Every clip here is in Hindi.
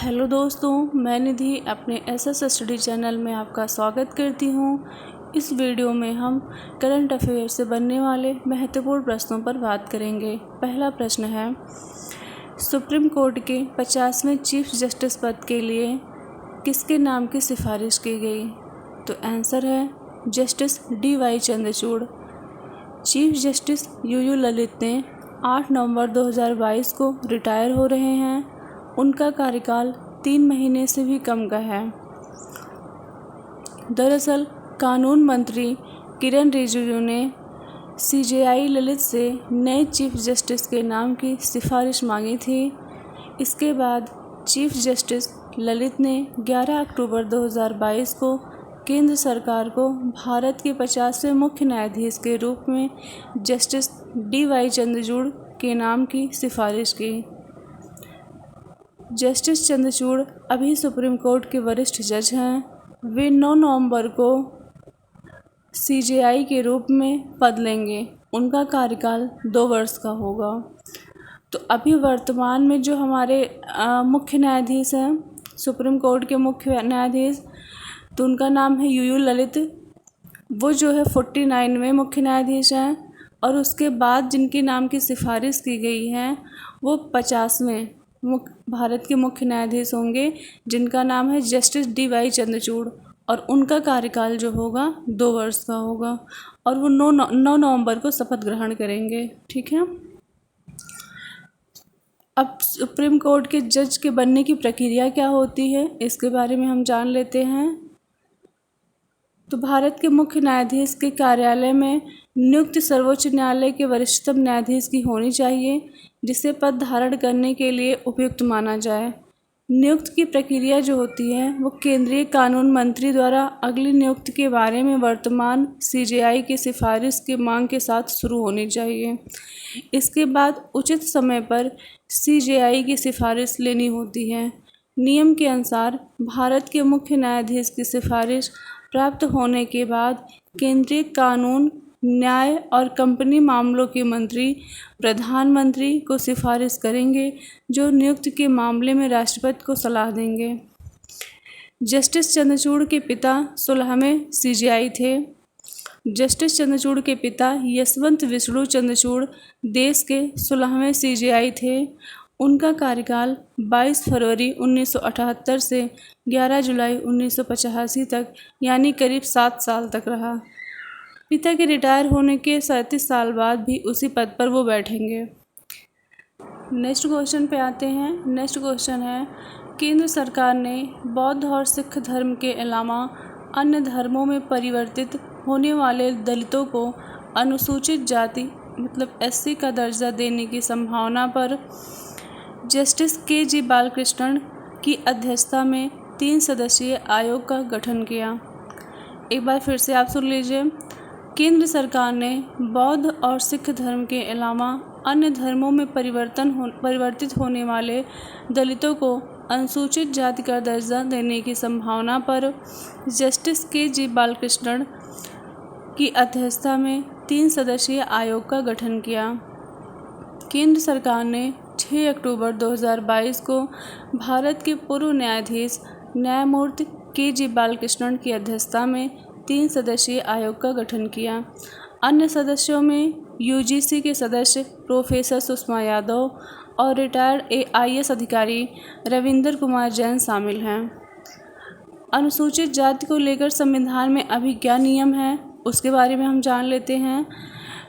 हेलो दोस्तों, मैं निधि अपने एसएस स्टडी चैनल में आपका स्वागत करती हूँ। इस वीडियो में हम करंट अफेयर से बनने वाले महत्वपूर्ण प्रश्नों पर बात करेंगे। पहला प्रश्न है, सुप्रीम कोर्ट के 50वें चीफ जस्टिस पद के लिए किसके नाम की सिफारिश की गई? तो आंसर है justice D.Y.. Chandrachud. Chief justice U Lalit ने 8 नवंबर 2022 को रिटायर हो रहे हैं। उनका कार्यकाल 3 महीने से भी कम का है। दरअसल कानून मंत्री किरण रिजिजू ने सीजेआई ललित से नए चीफ जस्टिस के नाम की सिफारिश मांगी थी। इसके बाद चीफ जस्टिस ललित ने 11 अक्टूबर 2022 को केंद्र सरकार को भारत के 50वें मुख्य न्यायाधीश के रूप में जस्टिस डी.वाई. चंद्रचूड़ के नाम की सिफारिश की। जस्टिस चंद्रचूड़ अभी सुप्रीम कोर्ट के वरिष्ठ जज हैं। वे 9 नवंबर को सीजेआई के रूप में पद लेंगे। उनका कार्यकाल 2 वर्ष का होगा। तो अभी वर्तमान में जो हमारे मुख्य न्यायाधीश हैं, सुप्रीम कोर्ट के मुख्य न्यायाधीश, तो उनका नाम है यू ललित। वो जो है 49वें मुख्य न्यायाधीश हैं। और उसके बाद जिनके नाम की सिफारिश की गई है वो 50वें भारत के मुख्य न्यायाधीश होंगे, जिनका नाम है जस्टिस डी.वाई. चंद्रचूड़। और उनका कार्यकाल जो होगा 2 वर्ष का होगा। और वो 9 नवंबर को शपथ ग्रहण करेंगे। ठीक है। अब सुप्रीम कोर्ट के जज के बनने की प्रक्रिया क्या होती है, इसके बारे में हम जान लेते हैं। तो भारत के मुख्य न्यायाधीश के कार्यालय में नियुक्त सर्वोच्च न्यायालय के वरिष्ठतम न्यायाधीश की होनी चाहिए, जिसे पद धारण करने के लिए उपयुक्त माना जाए। नियुक्ति की प्रक्रिया जो होती है वो केंद्रीय कानून मंत्री द्वारा अगली नियुक्ति के बारे में वर्तमान सीजेआई की सिफारिश की मांग के साथ शुरू होनी चाहिए। इसके बाद उचित समय पर सीजेआई की सिफारिश लेनी होती है। नियम के अनुसार भारत के मुख्य न्यायाधीश की सिफारिश प्राप्त होने के बाद केंद्रीय कानून, न्याय और कंपनी मामलों के मंत्री प्रधानमंत्री को सिफारिश करेंगे, जो नियुक्ति के मामले में राष्ट्रपति को सलाह देंगे। जस्टिस चंद्रचूड़ के पिता 16वें सीजेआई थे। जस्टिस चंद्रचूड़ के पिता यशवंत विष्णु चंद्रचूड़ देश के 16वें सीजेआई थे। उनका कार्यकाल 22 फरवरी 1978 से 11 जुलाई 1985 तक, यानी करीब 7 साल तक रहा। पिता के रिटायर होने के 37 साल बाद भी उसी पद पर वो बैठेंगे। नेक्स्ट क्वेश्चन पे आते हैं। नेक्स्ट क्वेश्चन है, केंद्र सरकार ने बौद्ध और सिख धर्म के अलावा अन्य धर्मों में परिवर्तित होने वाले दलितों को अनुसूचित जाति मतलब एससी का दर्जा देने की संभावना पर जस्टिस के.जी. बालकृष्णन की अध्यक्षता में 3 सदस्यीय आयोग का गठन किया। एक बार फिर से आप सुन लीजिए। केंद्र सरकार ने बौद्ध और सिख धर्म के अलावा अन्य धर्मों में परिवर्तित होने वाले दलितों को अनुसूचित जाति का दर्जा देने की संभावना पर जस्टिस के.जी. बालकृष्णन की अध्यक्षता में 3 सदस्यीय आयोग का गठन किया। केंद्र सरकार ने 6 अक्टूबर 2022 को भारत के पूर्व न्यायाधीश न्यायमूर्ति के.जी. बालकृष्णन की अध्यक्षता में 3 सदस्यीय आयोग का गठन किया। अन्य सदस्यों में यूजीसी के सदस्य प्रोफेसर सुषमा यादव और रिटायर्ड आईएएस अधिकारी रविंदर कुमार जैन शामिल हैं। अनुसूचित जाति को लेकर संविधान में अभी क्या नियम है, उसके बारे में हम जान लेते हैं।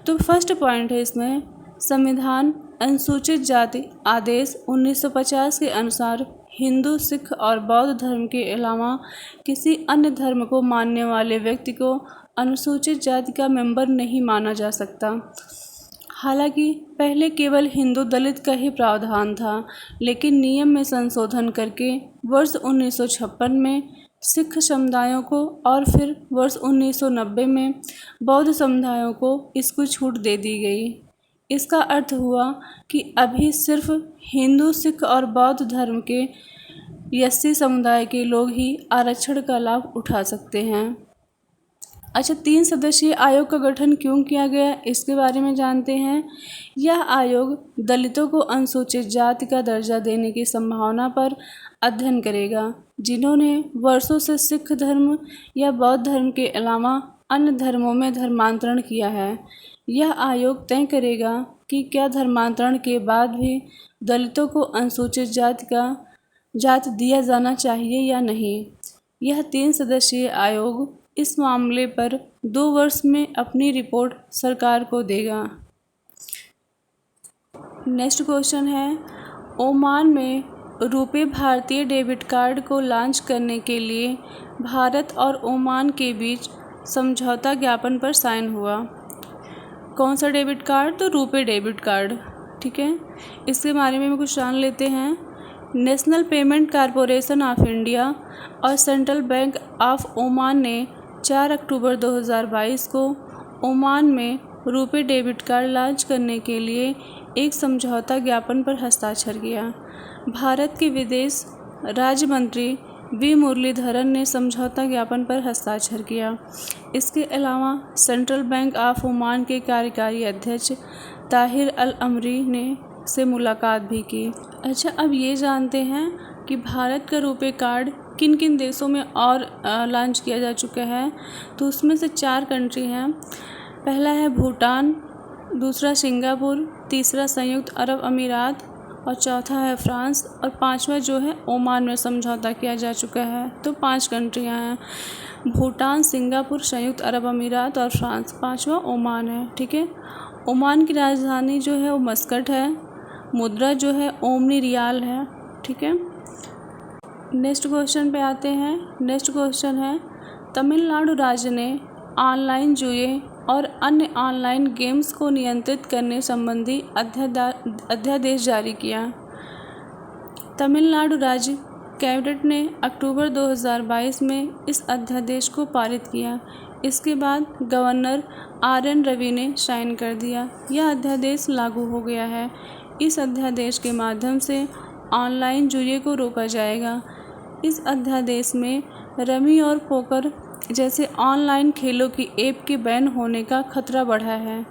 तो फर्स्ट पॉइंट है इसमें, संविधान अनुसूचित जाति आदेश 1950 के अनुसार हिंदू, सिख और बौद्ध धर्म के अलावा किसी अन्य धर्म को मानने वाले व्यक्ति को अनुसूचित जाति का मेंबर नहीं माना जा सकता। हालांकि पहले केवल हिंदू दलित का ही प्रावधान था, लेकिन नियम में संशोधन करके वर्ष 1956 में सिख समुदायों को और फिर वर्ष 1990 में बौद्ध समुदायों को इसकी छूट दे दी गई। इसका अर्थ हुआ कि अभी सिर्फ हिंदू, सिख और बौद्ध धर्म के एससी समुदाय के लोग ही आरक्षण का लाभ उठा सकते हैं। अच्छा, 3 सदस्यीय आयोग का गठन क्यों किया गया, इसके बारे में जानते हैं। यह आयोग दलितों को अनुसूचित जाति का दर्जा देने की संभावना पर अध्ययन करेगा, जिन्होंने वर्षों से सिख धर्म या बौद्ध धर्म के अलावा अन्य धर्मों में धर्मांतरण किया है। यह आयोग तय करेगा कि क्या धर्मांतरण के बाद भी दलितों को अनुसूचित जाति दिया जाना चाहिए या नहीं। यह 3 सदस्यीय आयोग इस मामले पर 2 वर्ष में अपनी रिपोर्ट सरकार को देगा। नेक्स्ट क्वेश्चन है, ओमान में रुपे भारतीय डेबिट कार्ड को लॉन्च करने के लिए भारत और ओमान के बीच समझौता ज्ञापन पर साइन हुआ। कौन सा डेबिट कार्ड, तो रुपे डेबिट कार्ड। ठीक है, इसके बारे में कुछ जान लेते हैं। National payment corporation of India और सेंट्रल बैंक ऑफ ओमान ने 4 अक्टूबर 2022 को ओमान में रुपे डेबिट कार्ड लॉन्च करने के लिए एक समझौता ज्ञापन पर हस्ताक्षर किया। भारत के विदेश राज्य मंत्री वी मुरलीधरन ने समझौता ज्ञापन पर हस्ताक्षर किया। इसके अलावा सेंट्रल बैंक ऑफ ओमान के कार्यकारी अध्यक्ष ताहिर अल अमरी ने से मुलाकात भी की। अच्छा, अब ये जानते हैं कि भारत का रुपे कार्ड किन किन देशों में और लॉन्च किया जा चुका है। तो उसमें से 4 कंट्री हैं। पहला है भूटान, दूसरा सिंगापुर, तीसरा संयुक्त अरब अमीरात और चौथा है फ्रांस और 5वां जो है ओमान में समझौता किया जा चुका है। तो 5 कंट्रियां हैं, भूटान, सिंगापुर, संयुक्त अरब अमीरात और फ्रांस, 5वां ओमान है। ठीक है, ओमान की राजधानी जो है वो मस्कट है, मुद्रा जो है ओमनी रियाल है। ठीक है, नेक्स्ट क्वेश्चन पे आते हैं। नेक्स्ट क्वेश्चन है, तमिलनाडु राज्य ने ऑनलाइन जुए और अन्य ऑनलाइन गेम्स को नियंत्रित करने संबंधी अध्यादेश जारी किया। तमिलनाडु राज्य कैबिनेट ने अक्टूबर 2022 में इस अध्यादेश को पारित किया। इसके बाद गवर्नर RN रवि ने साइन कर दिया। यह अध्यादेश लागू हो गया है। इस अध्यादेश के माध्यम से ऑनलाइन जुए को रोका जाएगा। इस अध्यादेश में रमी और पोकर जैसे ऑनलाइन खेलों की ऐप के बैन होने का खतरा बढ़ा है।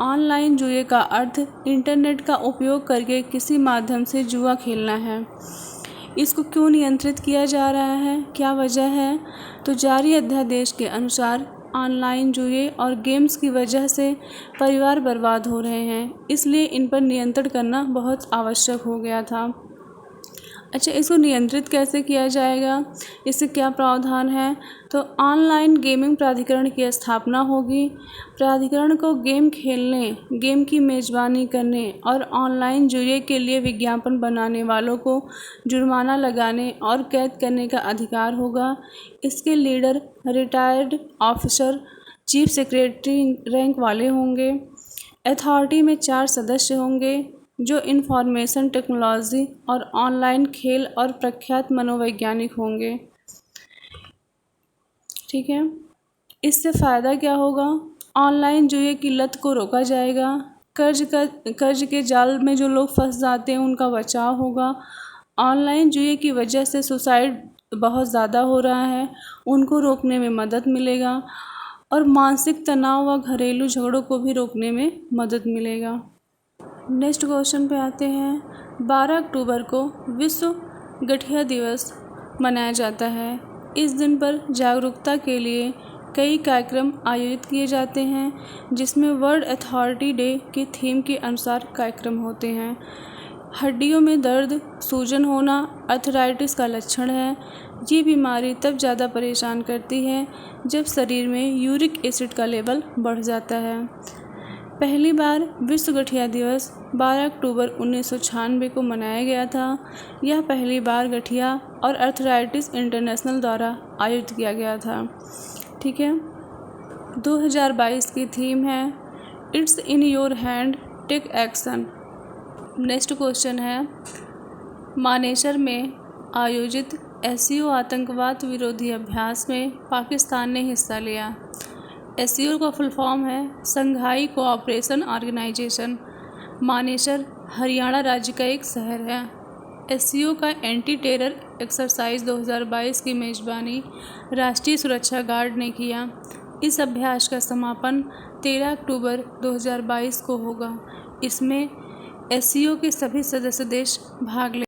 ऑनलाइन जुए का अर्थ इंटरनेट का उपयोग करके किसी माध्यम से जुआ खेलना है। इसको क्यों नियंत्रित किया जा रहा है, क्या वजह है? तो जारी अध्यादेश के अनुसार ऑनलाइन जुए और गेम्स की वजह से परिवार बर्बाद हो रहे हैं, इसलिए इन पर नियंत्रण करना बहुत आवश्यक हो गया था। अच्छा, इसको नियंत्रित कैसे किया जाएगा, इससे क्या प्रावधान है? तो ऑनलाइन गेमिंग प्राधिकरण की स्थापना होगी। प्राधिकरण को गेम खेलने, गेम की मेज़बानी करने और ऑनलाइन जुए के लिए विज्ञापन बनाने वालों को जुर्माना लगाने और कैद करने का अधिकार होगा। इसके leader retired officer chief secretary rank वाले होंगे। अथॉरिटी में 4 सदस्य होंगे जो इंफॉर्मेशन टेक्नोलॉजी और ऑनलाइन खेल और प्रख्यात मनोवैज्ञानिक होंगे। ठीक है, इससे फ़ायदा क्या होगा? ऑनलाइन जुए की लत को रोका जाएगा। कर्ज के जाल में जो लोग फंस जाते हैं उनका बचाव होगा। ऑनलाइन जुए की वजह से सुसाइड बहुत ज़्यादा हो रहा है, उनको रोकने में मदद मिलेगा और मानसिक तनाव व घरेलू झगड़ों को भी रोकने में मदद मिलेगा। नेक्स्ट क्वेश्चन पे आते हैं। 12 अक्टूबर को विश्व गठिया दिवस मनाया जाता है। इस दिन पर जागरूकता के लिए कई कार्यक्रम आयोजित किए जाते हैं, जिसमें वर्ल्ड अथॉरिटी डे के थीम के अनुसार कार्यक्रम होते हैं। हड्डियों में दर्द, सूजन होना आर्थराइटिस का लक्षण है। ये बीमारी तब ज़्यादा परेशान करती है जब शरीर में यूरिक एसिड का लेवल बढ़ जाता है। पहली बार विश्व गठिया दिवस 12 अक्टूबर 1996 को मनाया गया था। यह पहली बार गठिया और आर्थराइटिस इंटरनेशनल द्वारा आयोजित किया गया था। ठीक है, 2022 की थीम है it's in your hand, take action. Next question है, मानेसर में आयोजित SCO आतंकवाद विरोधी अभ्यास में पाकिस्तान ने हिस्सा लिया। SCO का फुल फॉर्म है संघाई कोऑपरेशन ऑर्गेनाइजेशन। मानेसर हरियाणा राज्य का एक शहर है। SCO का एंटी टेरर एक्सरसाइज 2022 की मेज़बानी राष्ट्रीय सुरक्षा गार्ड ने किया। इस अभ्यास का समापन 13 अक्टूबर 2022 को होगा। इसमें एससीओ के सभी सदस्य देश भाग ले